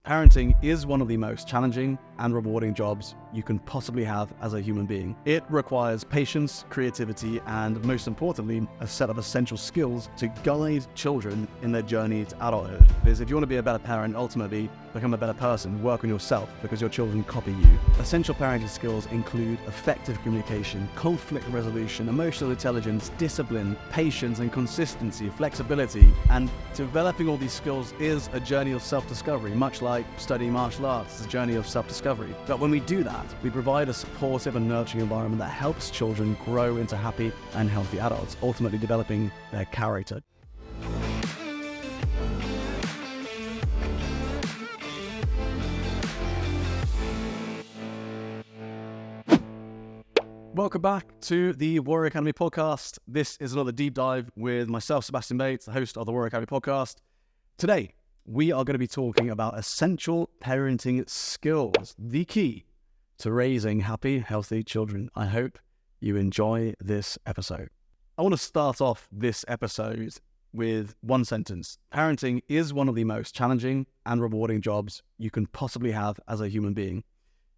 Parenting is one of the most challenging and rewarding jobs you can possibly have as a human being. It requires patience, creativity, and most importantly, a set of essential skills to guide children in their journey to adulthood. Because if you want to be a better parent, ultimately become a better person, work on yourself because your children copy you. Essential parenting skills include effective communication, conflict resolution, emotional intelligence, discipline, patience and consistency, flexibility, and developing all these skills is a journey of self-discovery, much like studying martial arts is a journey of self-discovery. But when we do that, we provide a supportive and nurturing environment that helps children grow into happy and healthy adults, ultimately developing their character. Welcome back to the Warrior Academy podcast. This is another deep dive with myself, Sebastian Bates, the host of the Warrior Academy podcast. Today, we are going to be talking about essential parenting skills, the key to raising happy, healthy children. I hope you enjoy this episode. I want to start off this episode with one sentence. Parenting is one of the most challenging and rewarding jobs you can possibly have as a human being.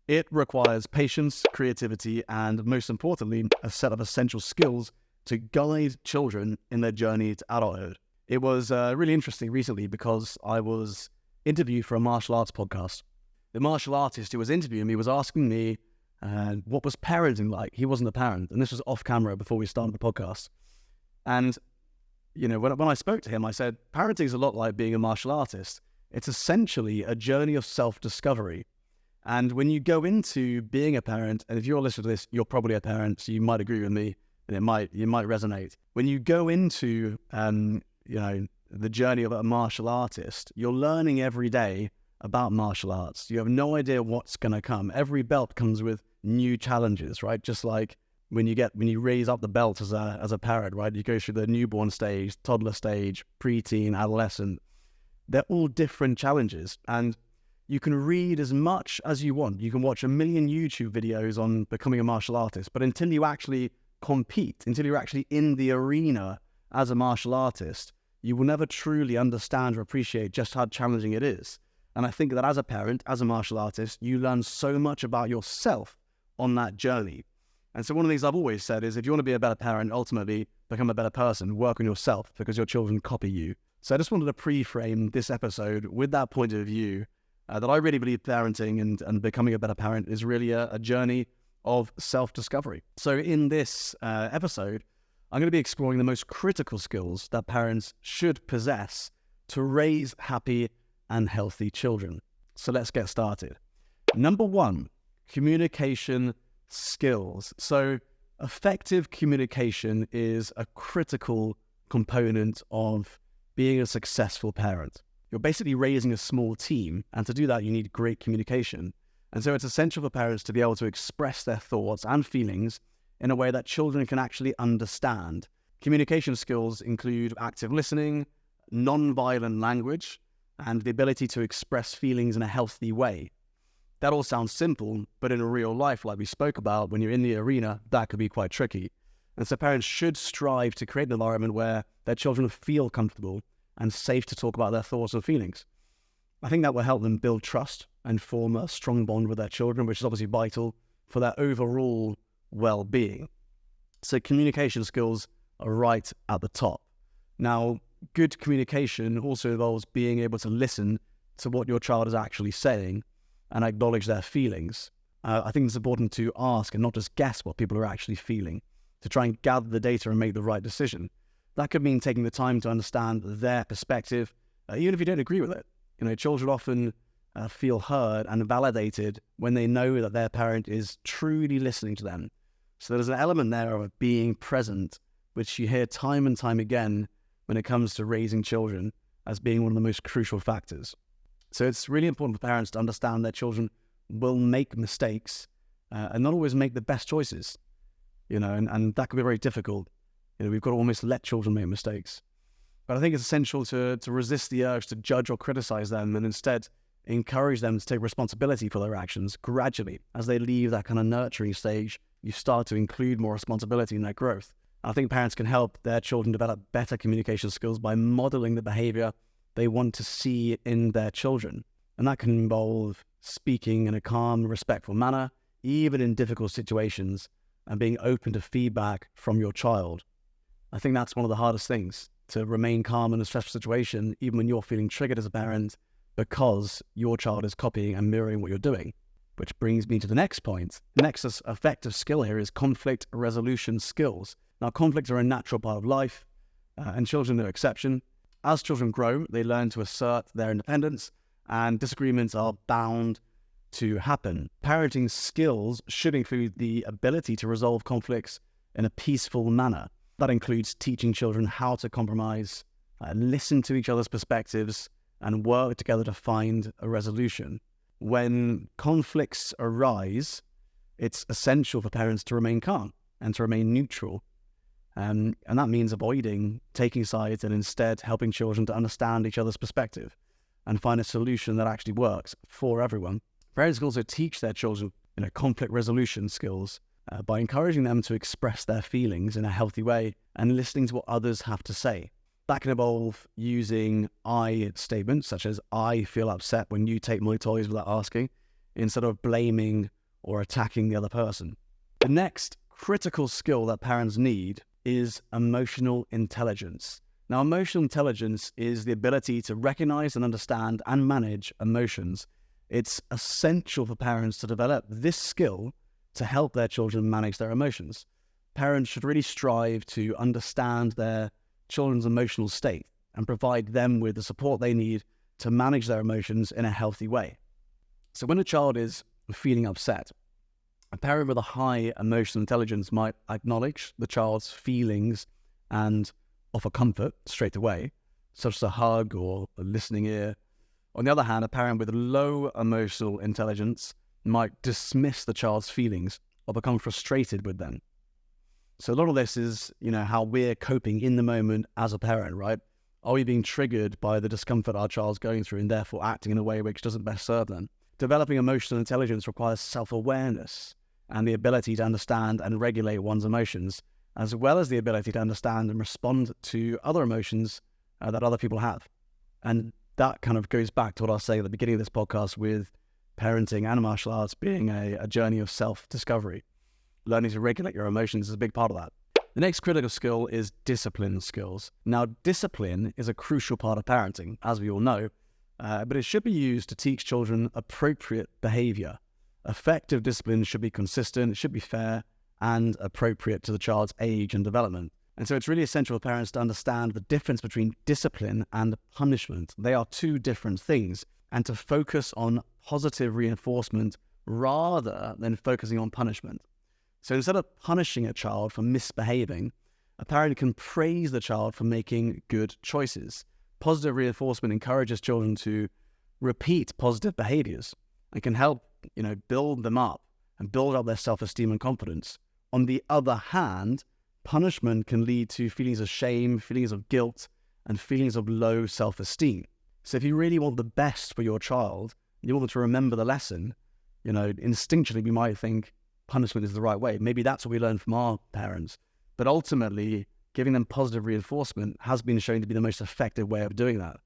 It requires patience, creativity, and most importantly, a set of essential skills to guide children in their journey to adulthood. It was really interesting recently because I was interviewed for a martial arts podcast. The martial artist who was interviewing me was asking me what was parenting like. He wasn't a parent, and this was off camera before we started the podcast. And, you know, when I spoke to him, I said, parenting is a lot like being a martial artist. It's essentially a journey of self-discovery. And when you go into being a parent, and if you're listening to this, you're probably a parent, so you might agree with me, and you might resonate. When you go into the journey of a martial artist, you're learning every day about martial arts. You have no idea what's going to come. Every belt comes with new challenges, right? Just like when you raise up the belt as a parent, right? You go through the newborn stage, toddler stage, preteen, adolescent. They're all different challenges, and you can read as much as you want. You can watch a million YouTube videos on becoming a martial artist, but until you actually compete, until you're actually in the arena as a martial artist, you will never truly understand or appreciate just how challenging it is. And I think that as a parent, as a martial artist, you learn so much about yourself on that journey. And so one of the things I've always said is if you want to be a better parent, ultimately become a better person, work on yourself because your children copy you. So I just wanted to pre-frame this episode with that point of view, that I really believe parenting and becoming a better parent is really a journey of self-discovery. So in this episode, I'm going to be exploring the most critical skills that parents should possess to raise happy and healthy children. So let's get started. Number one, communication skills. So effective communication is a critical component of being a successful parent. You're basically raising a small team, and to do that, you need great communication. And so it's essential for parents to be able to express their thoughts and feelings in a way that children can actually understand. Communication skills include active listening, non-violent language, and the ability to express feelings in a healthy way. That all sounds simple, but in real life, like we spoke about, when you're in the arena, that could be quite tricky. And so parents should strive to create an environment where their children feel comfortable and safe to talk about their thoughts and feelings. I think that will help them build trust and form a strong bond with their children, which is obviously vital for their overall well-being. So communication skills are right at the top. Now, good communication also involves being able to listen to what your child is actually saying and acknowledge their feelings. I think it's important to ask and not just guess what people are actually feeling, to try and gather the data and make the right decision. That could mean taking the time to understand their perspective, even if you don't agree with it. You know, children often feel heard and validated when they know that their parent is truly listening to them. So there's an element there of being present, which you hear time and time again when it comes to raising children as being one of the most crucial factors. So it's really important for parents to understand their children will make mistakes and not always make the best choices, and that can be very difficult. We've got to almost let children make mistakes. But I think it's essential to resist the urge to judge or criticize them and instead encourage them to take responsibility for their actions gradually. As they leave that kind of nurturing stage, you start to include more responsibility in their growth. I think parents can help their children develop better communication skills by modeling the behavior they want to see in their children. And that can involve speaking in a calm, respectful manner, even in difficult situations, and being open to feedback from your child. I think that's one of the hardest things, to remain calm in a stressful situation, even when you're feeling triggered as a parent, because your child is copying and mirroring what you're doing. Which brings me to the next point. The next effective skill here is conflict resolution skills. Now, conflicts are a natural part of life, and children are no exception. As children grow, they learn to assert their independence, and disagreements are bound to happen. Parenting skills should include the ability to resolve conflicts in a peaceful manner. That includes teaching children how to compromise, listen to each other's perspectives, and work together to find a resolution. When conflicts arise, it's essential for parents to remain calm and to remain neutral. And that means avoiding taking sides and instead helping children to understand each other's perspective and find a solution that actually works for everyone. Parents can also teach their children conflict resolution skills by encouraging them to express their feelings in a healthy way and listening to what others have to say. That can involve using I statements, such as, I feel upset when you take my toys without asking, instead of blaming or attacking the other person. The next critical skill that parents need is emotional intelligence. Now, emotional intelligence is the ability to recognize and understand and manage emotions. It's essential for parents to develop this skill to help their children manage their emotions. Parents should really strive to understand their children's emotional state and provide them with the support they need to manage their emotions in a healthy way. So when a child is feeling upset, a parent with a high emotional intelligence might acknowledge the child's feelings and offer comfort straight away, such as a hug or a listening ear. On the other hand, a parent with low emotional intelligence might dismiss the child's feelings or become frustrated with them. So a lot of this is, how we're coping in the moment as a parent, right? Are we being triggered by the discomfort our child's going through and therefore acting in a way which doesn't best serve them? Developing emotional intelligence requires self-awareness and the ability to understand and regulate one's emotions, as well as the ability to understand and respond to other emotions that other people have. And that kind of goes back to what I was saying at the beginning of this podcast with parenting and martial arts being a journey of self-discovery. Learning to regulate your emotions is a big part of that. The next critical skill is discipline skills. Now, discipline is a crucial part of parenting, as we all know, but it should be used to teach children appropriate behavior. Effective discipline should be consistent, it should be fair, and appropriate to the child's age and development. And so it's really essential for parents to understand the difference between discipline and punishment. They are two different things, and to focus on positive reinforcement rather than focusing on punishment. So instead of punishing a child for misbehaving, a parent can praise the child for making good choices. Positive reinforcement encourages children to repeat positive behaviors and can help, build them up and build up their self-esteem and confidence. On the other hand, punishment can lead to feelings of shame, feelings of guilt, and feelings of low self-esteem. So if you really want the best for your child, you want them to remember the lesson, instinctually we might think punishment is the right way. Maybe that's what we learn from our parents. But ultimately, giving them positive reinforcement has been shown to be the most effective way of doing that.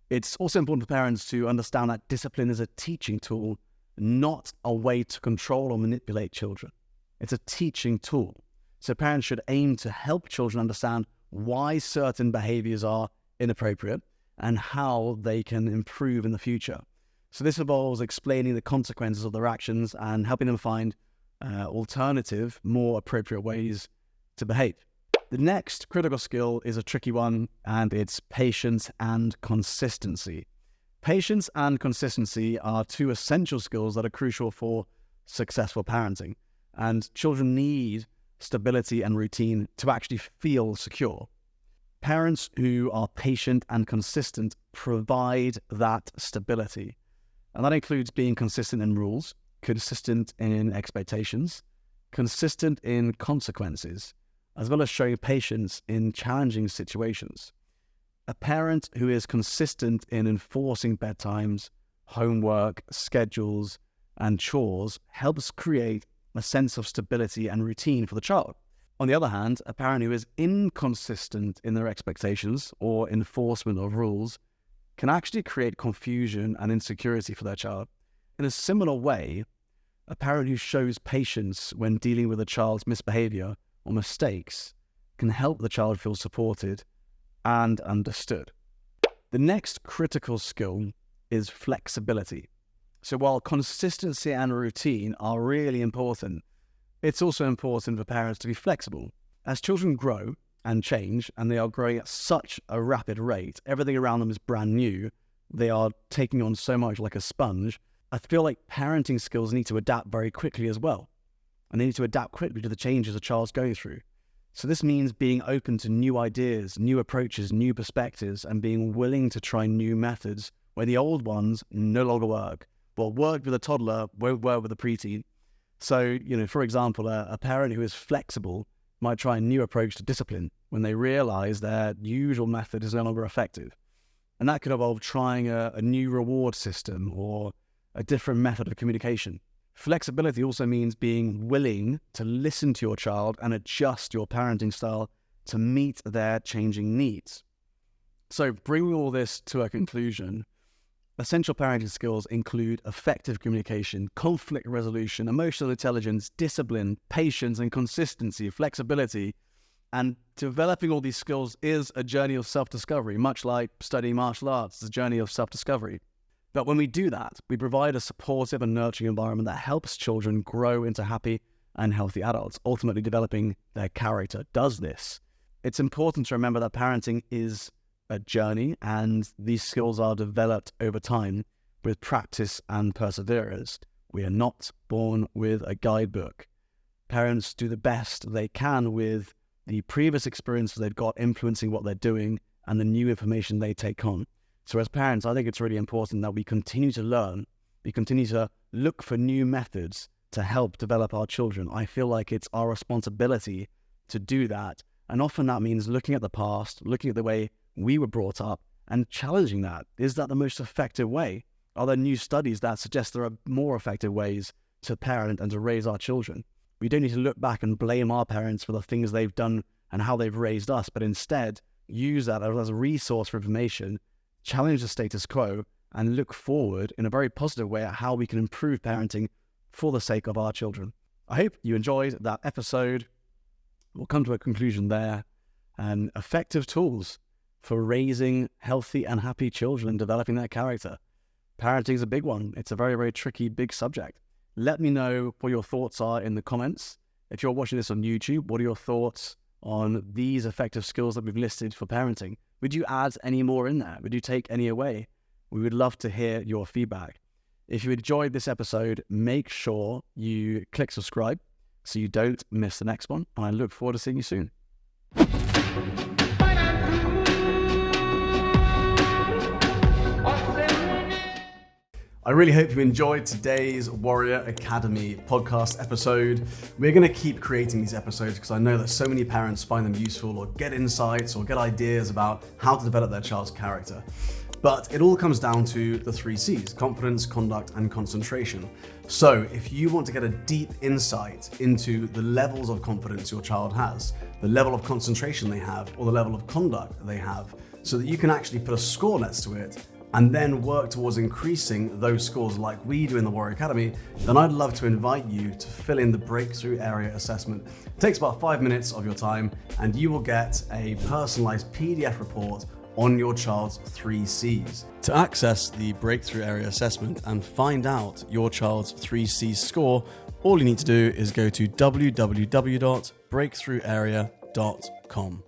It's also important for parents to understand that discipline is a teaching tool, not a way to control or manipulate children. It's a teaching tool. So parents should aim to help children understand why certain behaviors are inappropriate and how they can improve in the future. So this involves explaining the consequences of their actions and helping them find alternative, more appropriate ways to behave. The next critical skill is a tricky one, and it's patience and consistency. Patience and consistency are two essential skills that are crucial for successful parenting, and children need stability and routine to actually feel secure. Parents who are patient and consistent provide that stability, and that includes being consistent in rules, consistent in expectations, consistent in consequences, as well as showing patience in challenging situations. A parent who is consistent in enforcing bedtimes, homework, schedules, and chores helps create a sense of stability and routine for the child. On the other hand, a parent who is inconsistent in their expectations or enforcement of rules can actually create confusion and insecurity for their child. In a similar way, a parent who shows patience when dealing with a child's misbehavior or mistakes can help the child feel supported and understood. The next critical skill is flexibility. So while consistency and routine are really important, it's also important for parents to be flexible. As children grow and change, and they are growing at such a rapid rate, everything around them is brand new, they are taking on so much like a sponge, I feel like parenting skills need to adapt very quickly as well. And they need to adapt quickly to the changes a child's going through. So this means being open to new ideas, new approaches, new perspectives, and being willing to try new methods where the old ones no longer work. What worked with a toddler won't work with a preteen. So, for example, a parent who is flexible might try a new approach to discipline when they realize their usual method is no longer effective. And that could involve trying a new reward system or a different method of communication. Flexibility also means being willing to listen to your child and adjust your parenting style to meet their changing needs. So bringing all this to a conclusion, essential parenting skills include effective communication, conflict resolution, emotional intelligence, discipline, patience and consistency, flexibility. And developing all these skills is a journey of self-discovery, much like studying martial arts, it's a journey of self-discovery. But when we do that, we provide a supportive and nurturing environment that helps children grow into happy and healthy adults. Ultimately, developing their character does this. It's important to remember that parenting is a journey, and these skills are developed over time with practice and perseverance. We are not born with a guidebook. Parents do the best they can with the previous experiences they've got influencing what they're doing and the new information they take on. So as parents, I think it's really important that we continue to learn, we continue to look for new methods to help develop our children. I feel like it's our responsibility to do that. And often that means looking at the past, looking at the way we were brought up and challenging that. Is that the most effective way? Are there new studies that suggest there are more effective ways to parent and to raise our children? We don't need to look back and blame our parents for the things they've done and how they've raised us, but instead use that as a resource for information, challenge the status quo, and look forward in a very positive way at how we can improve parenting for the sake of our children. I hope you enjoyed that episode. We'll come to a conclusion there. And effective tools for raising healthy and happy children and developing their character. Parenting is a big one. It's a very, very tricky, big subject. Let me know what your thoughts are in the comments. If you're watching this on YouTube, what are your thoughts on these effective skills that we've listed for parenting? Would you add any more in there? Would you take any away? We would love to hear your feedback. If you enjoyed this episode, make sure you click subscribe so you don't miss the next one. And I look forward to seeing you soon. I really hope you enjoyed today's Warrior Academy podcast episode. We're going to keep creating these episodes because I know that so many parents find them useful or get insights or get ideas about how to develop their child's character. But it all comes down to the 3 C's: confidence, conduct, and concentration. So if you want to get a deep insight into the levels of confidence your child has, the level of concentration they have, or the level of conduct they have, so that you can actually put a score next to it and then work towards increasing those scores like we do in the Warrior Academy, then I'd love to invite you to fill in the Breakthrough Area Assessment. It takes about 5 minutes of your time, and you will get a personalized PDF report on your child's 3 C's. To access the Breakthrough Area Assessment and find out your child's 3 C's score, all you need to do is go to www.breakthrougharea.com.